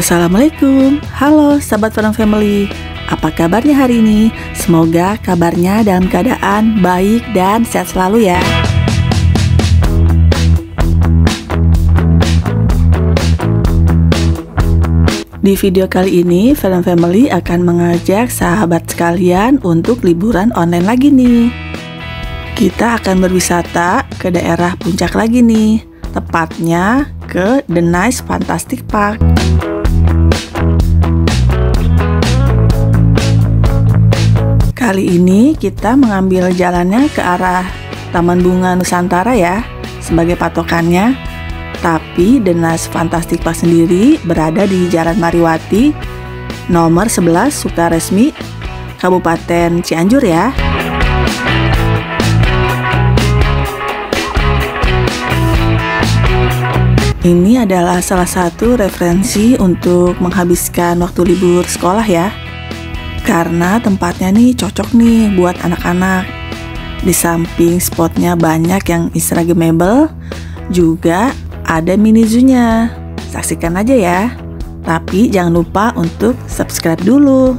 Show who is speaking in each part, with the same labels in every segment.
Speaker 1: Assalamualaikum, halo sahabat Fun Family. Apa kabarnya hari ini? Semoga kabarnya dalam keadaan baik dan sehat selalu ya. Di video kali ini, Fun Family akan mengajak sahabat sekalian untuk liburan online lagi nih. Kita akan berwisata ke daerah puncak lagi nih, tepatnya ke The Nice Fantastic Park. Kali ini kita mengambil jalannya ke arah Taman Bunga Nusantara ya, sebagai patokannya. Tapi The Nice Fantastic Park sendiri berada di Jalan Mariwati, nomor 11 Sukaresmi, Kabupaten Cianjur ya. Ini adalah salah satu referensi untuk menghabiskan waktu libur sekolah ya. Karena tempatnya nih cocok nih buat anak-anak. Di samping spotnya banyak yang instagramable, juga ada mini zoo-nya. Saksikan aja ya. Tapi jangan lupa untuk subscribe dulu.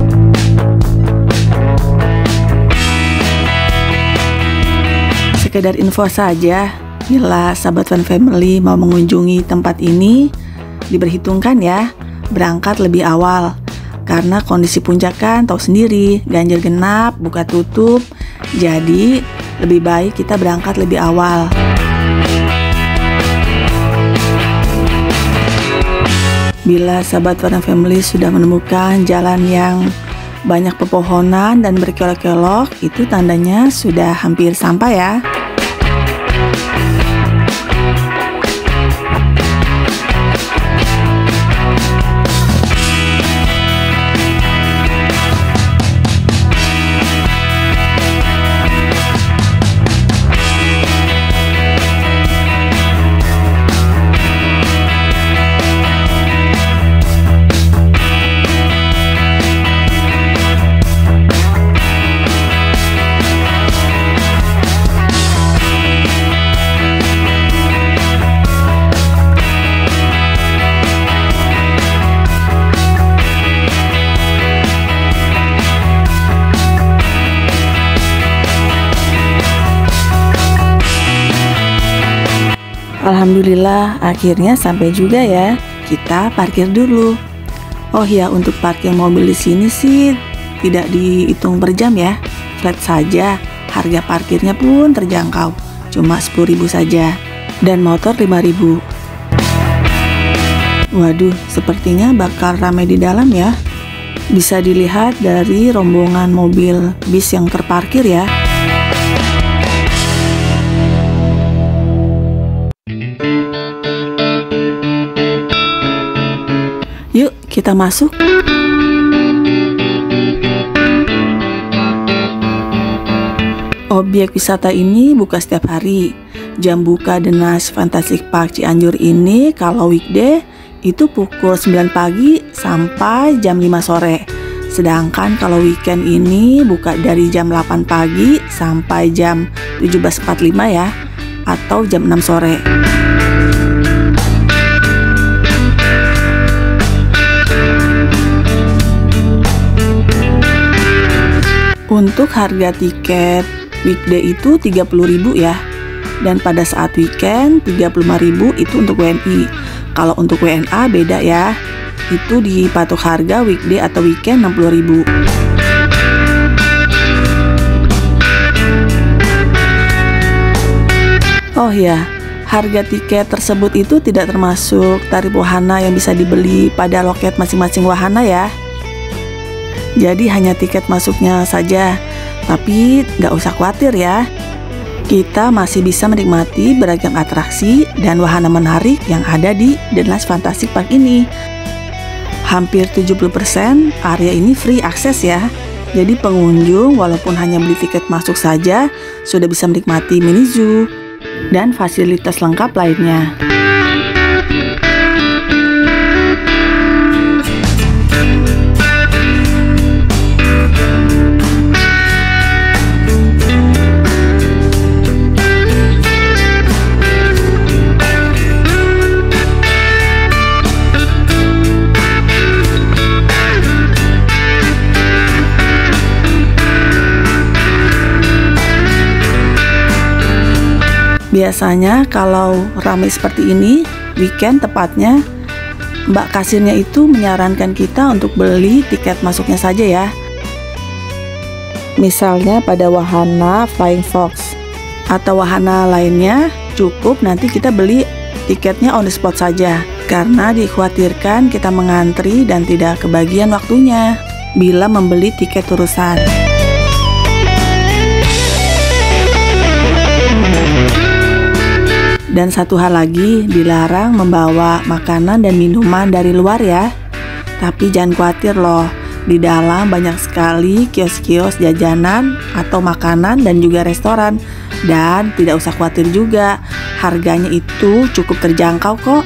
Speaker 1: Sekedar info saja, bila sahabat Fun Family mau mengunjungi tempat ini, diperhitungkan ya berangkat lebih awal. Karena kondisi puncak kan tahu sendiri, ganjil genap, buka tutup. Jadi lebih baik kita berangkat lebih awal. Bila sahabat Fun Family sudah menemukan jalan yang banyak pepohonan dan berkelok-kelok, itu tandanya sudah hampir sampai ya. Alhamdulillah akhirnya sampai juga ya. Kita parkir dulu. Oh ya, untuk parkir mobil di sini sih tidak dihitung per jam ya. Flat saja. Harga parkirnya pun terjangkau. Cuma 10.000 saja. Dan motor 5.000. Waduh, sepertinya bakal ramai di dalam ya. Bisa dilihat dari rombongan mobil bis yang terparkir ya. Yuk kita masuk. Objek wisata ini buka setiap hari. Jam buka The Nice Fantastic Park Cianjur ini kalau weekday itu pukul 9 pagi sampai jam 5 sore. Sedangkan kalau weekend ini buka dari jam 8 pagi sampai jam 17.45 ya, atau jam 6 sore. Untuk harga tiket weekday itu 30.000 ya. Dan pada saat weekend 35.000 itu untuk WNI. Kalau untuk WNA beda ya. Itu dipatok harga weekday atau weekend 60.000. Oh ya, harga tiket tersebut itu tidak termasuk tarif wahana yang bisa dibeli pada loket masing-masing wahana ya. Jadi hanya tiket masuknya saja. Tapi nggak usah khawatir ya. Kita masih bisa menikmati beragam atraksi dan wahana menarik yang ada di The Nice Fantastic Park ini. Hampir 70% area ini free akses ya. Jadi pengunjung walaupun hanya beli tiket masuk saja sudah bisa menikmati mini zoo dan fasilitas lengkap lainnya. Biasanya kalau ramai seperti ini, weekend tepatnya, Mbak kasirnya itu menyarankan kita untuk beli tiket masuknya saja ya. Misalnya pada wahana Flying Fox atau wahana lainnya, cukup nanti kita beli tiketnya on the spot saja, karena dikhawatirkan kita mengantri dan tidak kebagian waktunya bila membeli tiket urusan. Dan satu hal lagi, dilarang membawa makanan dan minuman dari luar ya. Tapi jangan khawatir loh, di dalam banyak sekali kios-kios jajanan atau makanan dan juga restoran. Dan tidak usah khawatir juga, harganya itu cukup terjangkau kok.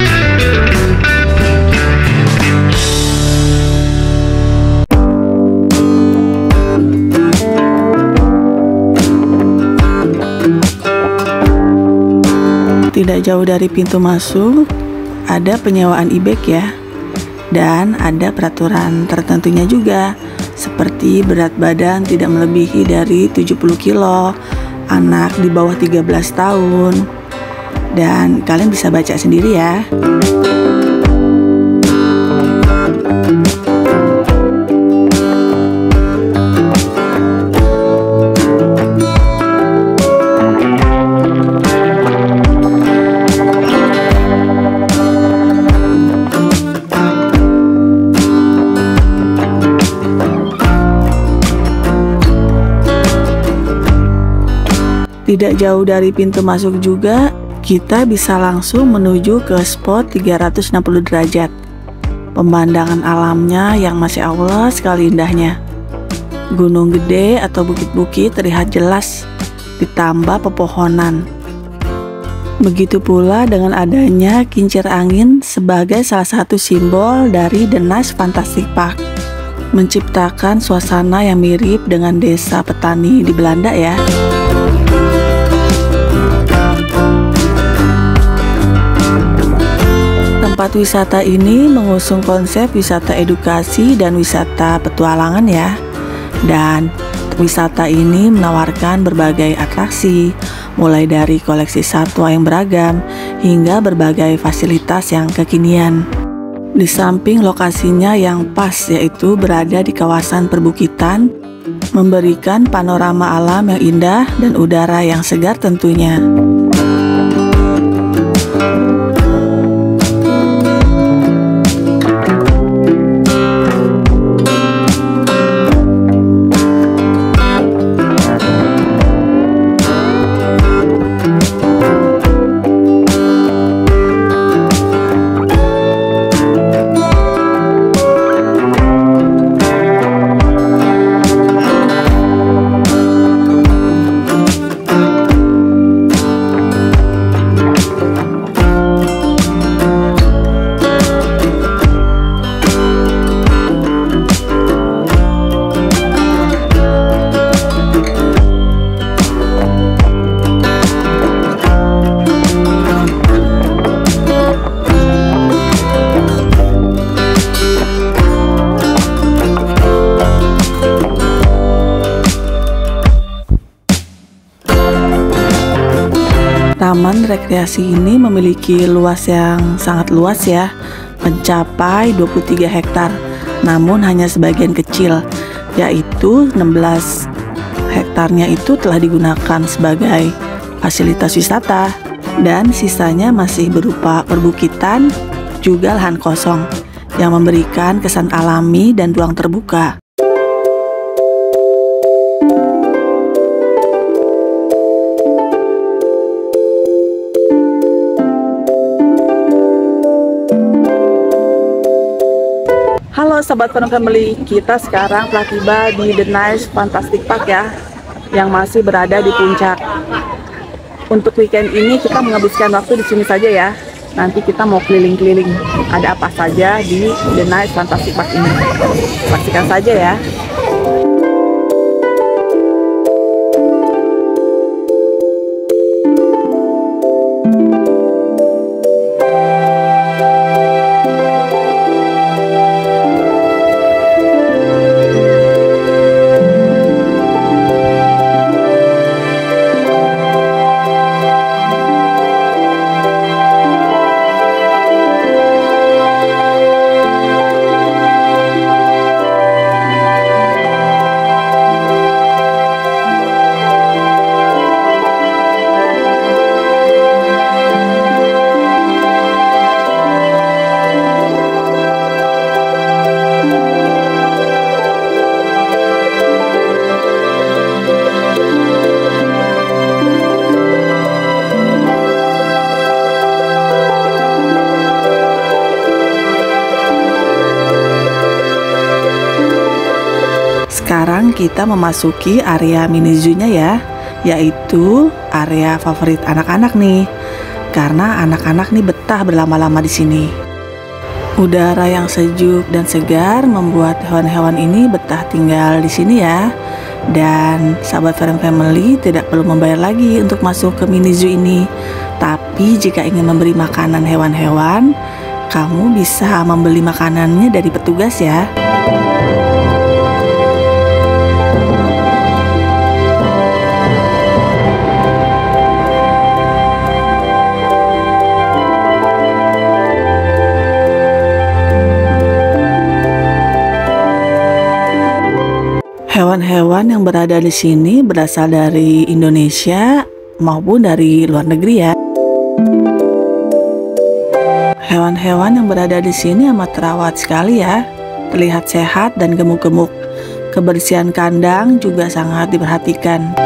Speaker 1: Tidak jauh dari pintu masuk, ada penyewaan e-bag ya. Dan ada peraturan tertentunya juga, seperti berat badan tidak melebihi dari 70 kilo, anak di bawah 13 tahun. Dan kalian bisa baca sendiri ya. Tidak jauh dari pintu masuk juga, kita bisa langsung menuju ke spot 360 derajat. Pemandangan alamnya yang Masya Allah sekali indahnya. Gunung gede atau bukit-bukit terlihat jelas, ditambah pepohonan. Begitu pula dengan adanya kincir angin sebagai salah satu simbol dari The Nice Fantastic Park. Menciptakan suasana yang mirip dengan desa petani di Belanda ya. Tempat wisata ini mengusung konsep wisata edukasi dan wisata petualangan ya. Dan wisata ini menawarkan berbagai atraksi, mulai dari koleksi satwa yang beragam hingga berbagai fasilitas yang kekinian. Di samping lokasinya yang pas, yaitu berada di kawasan perbukitan, memberikan panorama alam yang indah dan udara yang segar tentunya. Taman rekreasi ini memiliki luas yang sangat luas ya, mencapai 23 hektar. Namun hanya sebagian kecil, yaitu 16 hektarnya itu telah digunakan sebagai fasilitas wisata dan sisanya masih berupa perbukitan, juga lahan kosong yang memberikan kesan alami dan ruang terbuka. Halo sahabat Penuh Family, kita sekarang telah tiba di The Nice Fantastic Park ya, yang masih berada di puncak. Untuk weekend ini kita menghabiskan waktu di sini saja ya. Nanti kita mau keliling-keliling, ada apa saja di The Nice Fantastic Park ini. Saksikan saja ya. kita memasuki area mini zoo-nya ya, yaitu area favorit anak-anak nih. Karena anak-anak nih betah berlama-lama di sini. Udara yang sejuk dan segar membuat hewan-hewan ini betah tinggal di sini ya. Dan sahabat Feren Family tidak perlu membayar lagi untuk masuk ke mini zoo ini. Tapi jika ingin memberi makanan hewan-hewan, kamu bisa membeli makanannya dari petugas ya. Hewan-hewan yang berada di sini berasal dari Indonesia maupun dari luar negeri ya. Hewan-hewan yang berada di sini amat terawat sekali ya, terlihat sehat dan gemuk-gemuk. Kebersihan kandang juga sangat diperhatikan.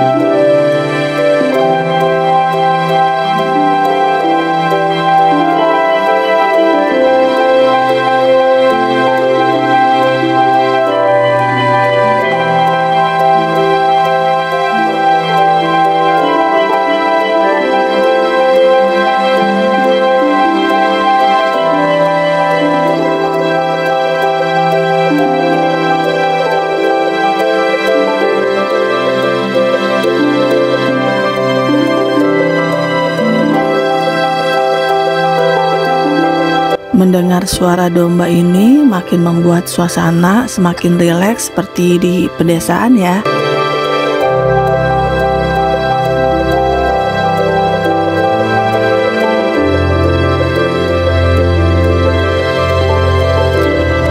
Speaker 1: Mendengar suara domba ini makin membuat suasana semakin rileks seperti di pedesaan ya.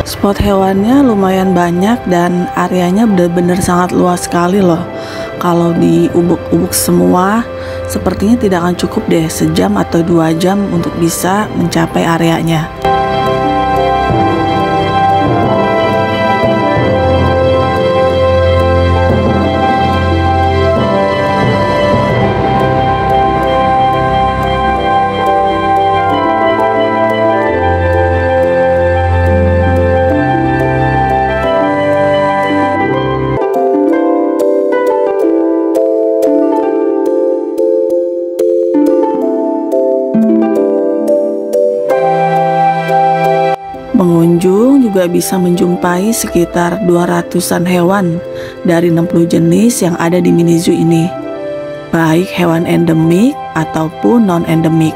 Speaker 1: Spot hewannya lumayan banyak dan areanya benar-benar sangat luas sekali loh. Kalau di ubuk-ubuk semua, sepertinya tidak akan cukup deh sejam atau 2 jam untuk bisa mencapai areanya. Pengunjung juga bisa menjumpai sekitar 200-an hewan dari 60 jenis yang ada di mini zoo ini, baik hewan endemik ataupun non-endemik.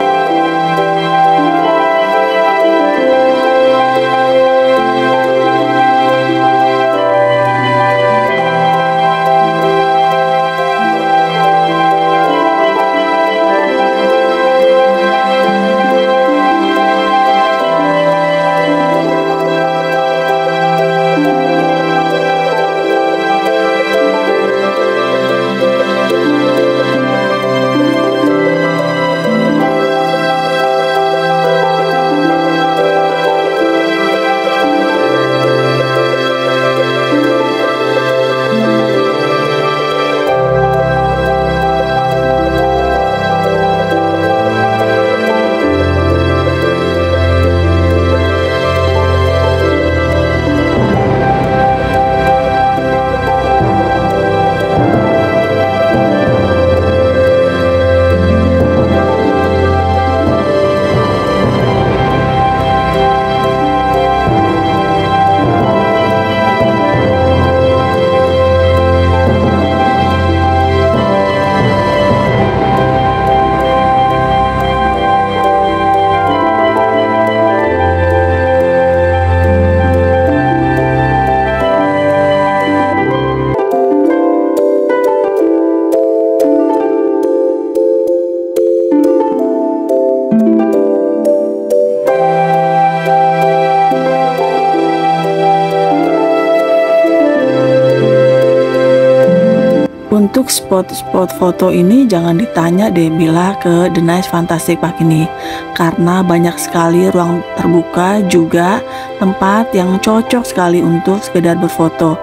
Speaker 1: Untuk spot-spot foto ini jangan ditanya deh bila ke The Nice Fantastic Park ini, karena banyak sekali ruang terbuka juga tempat yang cocok sekali untuk sekedar berfoto,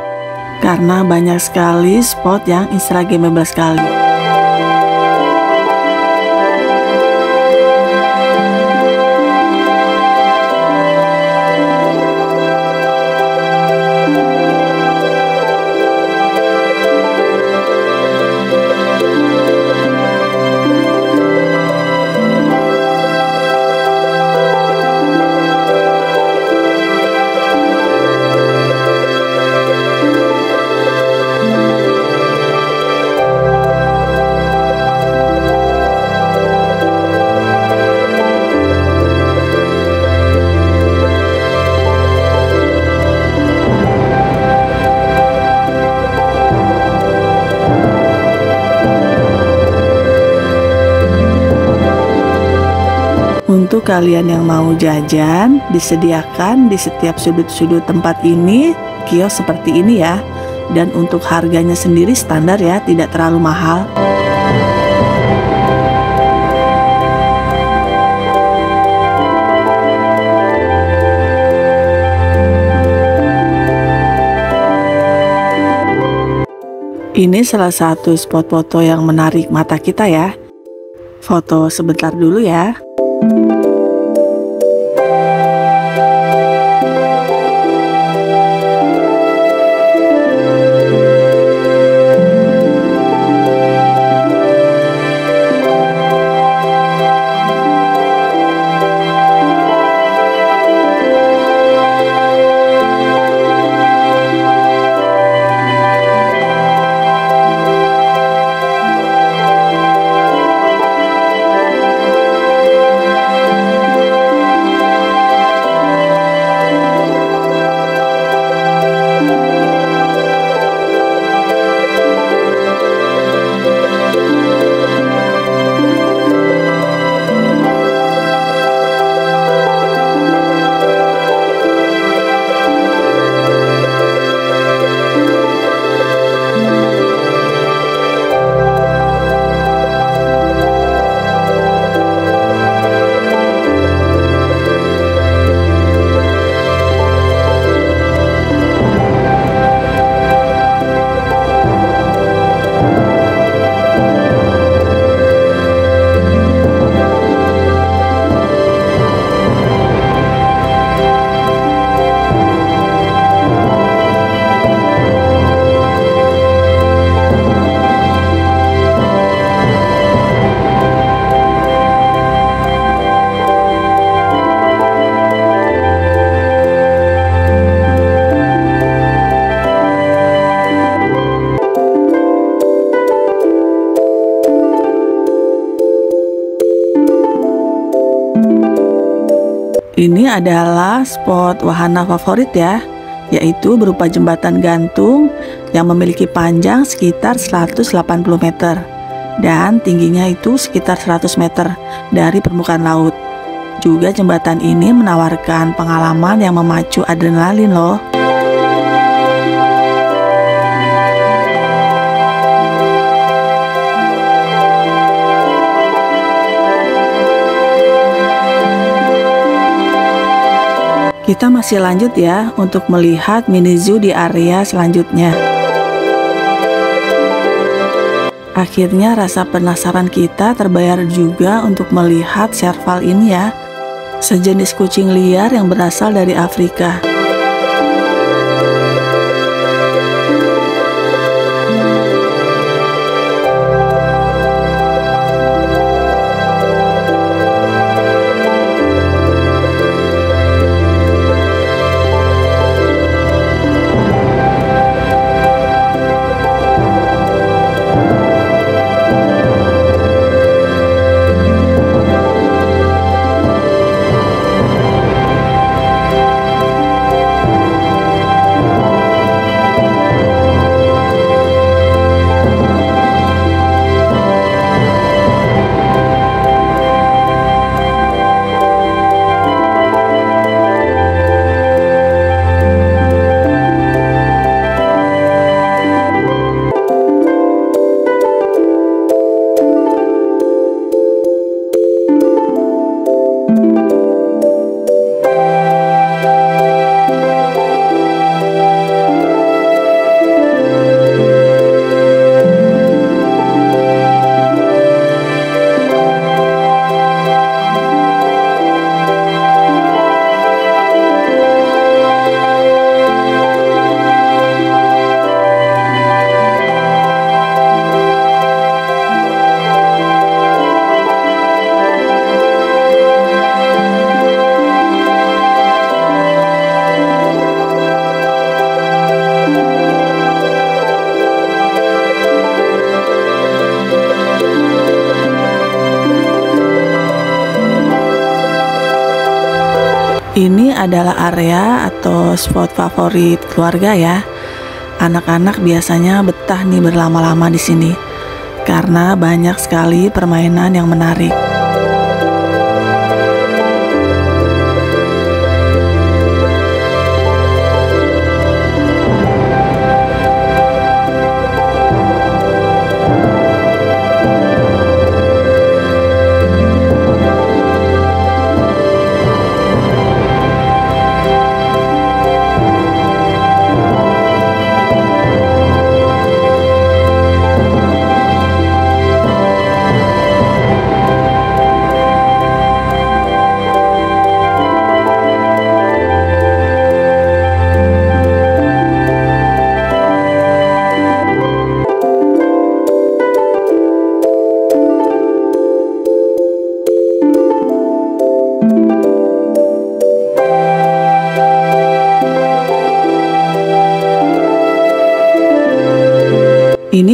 Speaker 1: karena banyak sekali spot yang instagramable sekali. Untuk kalian yang mau jajan, disediakan di setiap sudut-sudut tempat ini kios seperti ini ya. Dan untuk harganya sendiri standar ya, tidak terlalu mahal. Ini salah satu spot foto yang menarik mata kita ya. Foto sebentar dulu ya. Ini adalah spot wahana favorit ya, yaitu berupa jembatan gantung yang memiliki panjang sekitar 180 meter dan tingginya itu sekitar 100 meter dari permukaan laut. Juga jembatan ini menawarkan pengalaman yang memacu adrenalin loh. Kita masih lanjut ya untuk melihat mini zoo di area selanjutnya. Akhirnya rasa penasaran kita terbayar juga untuk melihat serval ini ya. Sejenis kucing liar yang berasal dari Afrika. Ini adalah area atau spot favorit keluarga ya. Anak-anak biasanya betah nih berlama-lama di sini karena banyak sekali permainan yang menarik.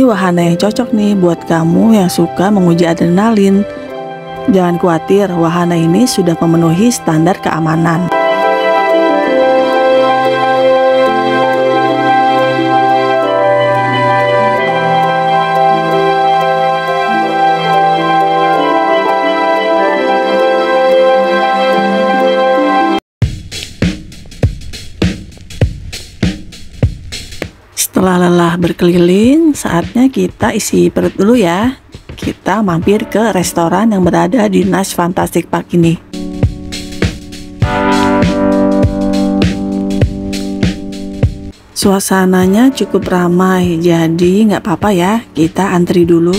Speaker 1: wahana yang cocok nih buat kamu yang suka menguji adrenalin. Jangan khawatir, wahana ini sudah memenuhi standar keamanan. Setelah lelah berkeliling, saatnya kita isi perut dulu ya. Kita mampir ke restoran yang berada di Nice Fantastic Park ini. Suasananya cukup ramai, jadi nggak apa-apa ya, kita antri dulu.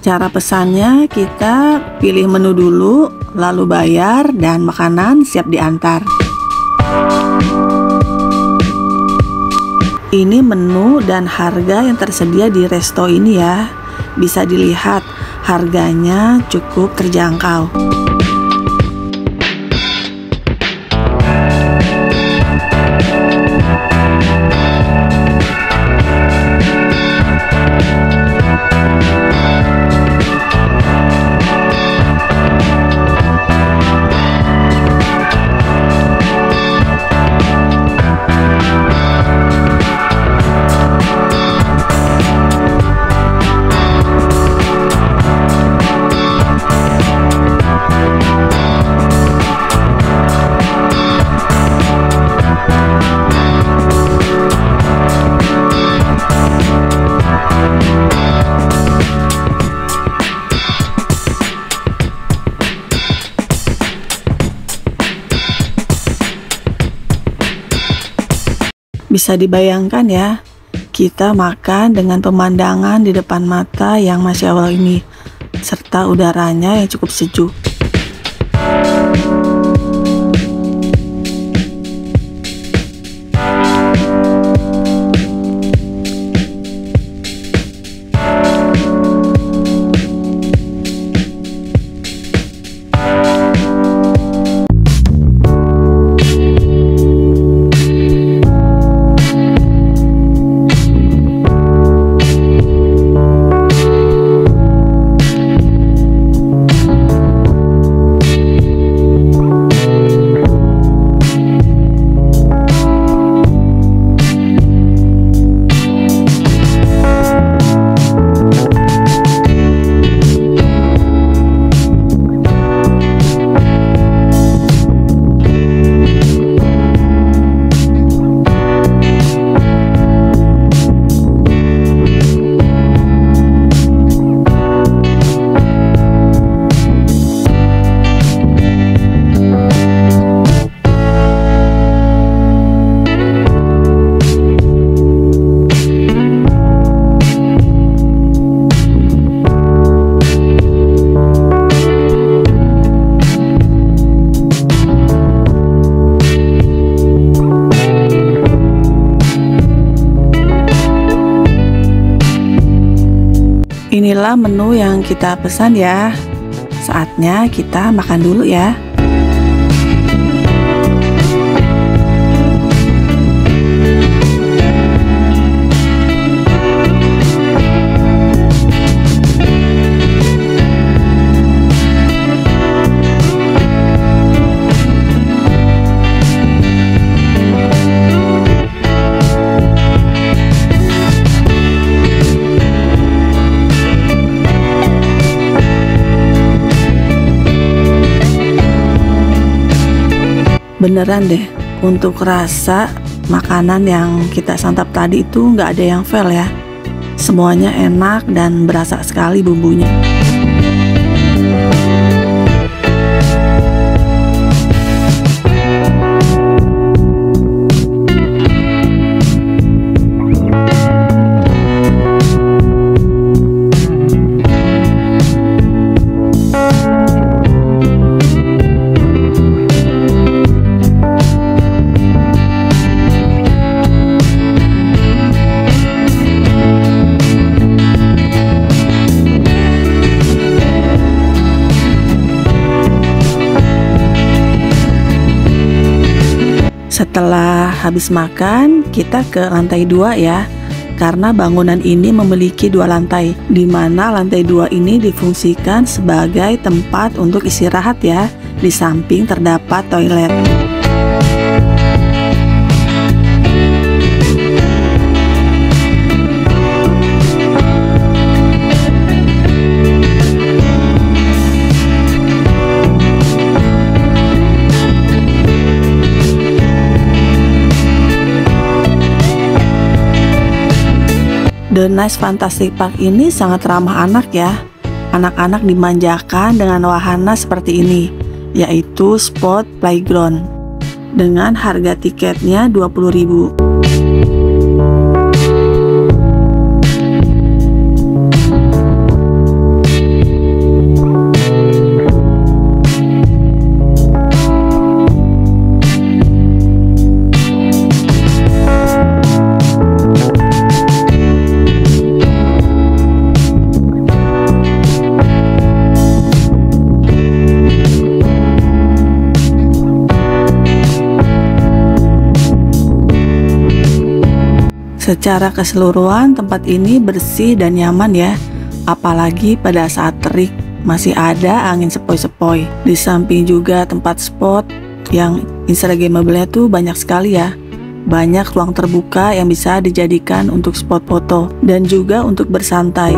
Speaker 1: Cara pesannya, kita pilih menu dulu, lalu bayar, dan makanan siap diantar. Ini menu dan harga yang tersedia di resto ini ya. Bisa dilihat, harganya cukup terjangkau. Bisa dibayangkan ya, kita makan dengan pemandangan di depan mata yang masya Allah ini, serta udaranya yang cukup sejuk. Inilah menu yang kita pesan ya. Saatnya kita makan dulu ya. Beneran deh, untuk rasa makanan yang kita santap tadi itu nggak ada yang fail ya. Semuanya enak dan berasa sekali bumbunya. Setelah habis makan, kita ke lantai 2 ya. Karena bangunan ini memiliki 2 lantai, di mana lantai 2 ini difungsikan sebagai tempat untuk istirahat ya. Di samping terdapat toilet. The Nice Fantastic Park ini sangat ramah anak ya. Anak-anak dimanjakan dengan wahana seperti ini, yaitu Spot Playground. Dengan harga tiketnya 20.000. Secara keseluruhan tempat ini bersih dan nyaman ya. Apalagi pada saat terik masih ada angin sepoi-sepoi. Di samping juga tempat spot yang instagramable-nya tuh banyak sekali ya. Banyak ruang terbuka yang bisa dijadikan untuk spot foto dan juga untuk bersantai.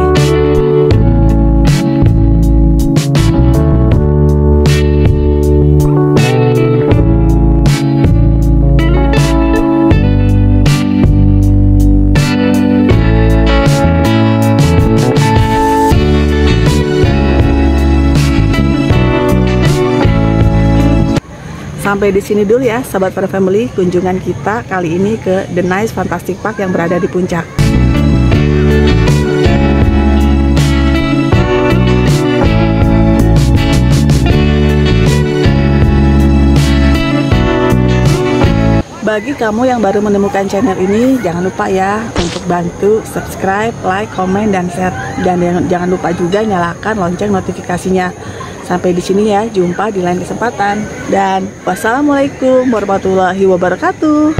Speaker 1: Sampai di sini dulu ya sahabat Fun Family, kunjungan kita kali ini ke The Nice Fantastic Park yang berada di puncak. Bagi kamu yang baru menemukan channel ini, jangan lupa ya untuk bantu subscribe, like, komen, dan share. Dan jangan lupa juga nyalakan lonceng notifikasinya. Sampai di sini ya, jumpa di lain kesempatan. Dan wassalamualaikum warahmatullahi wabarakatuh.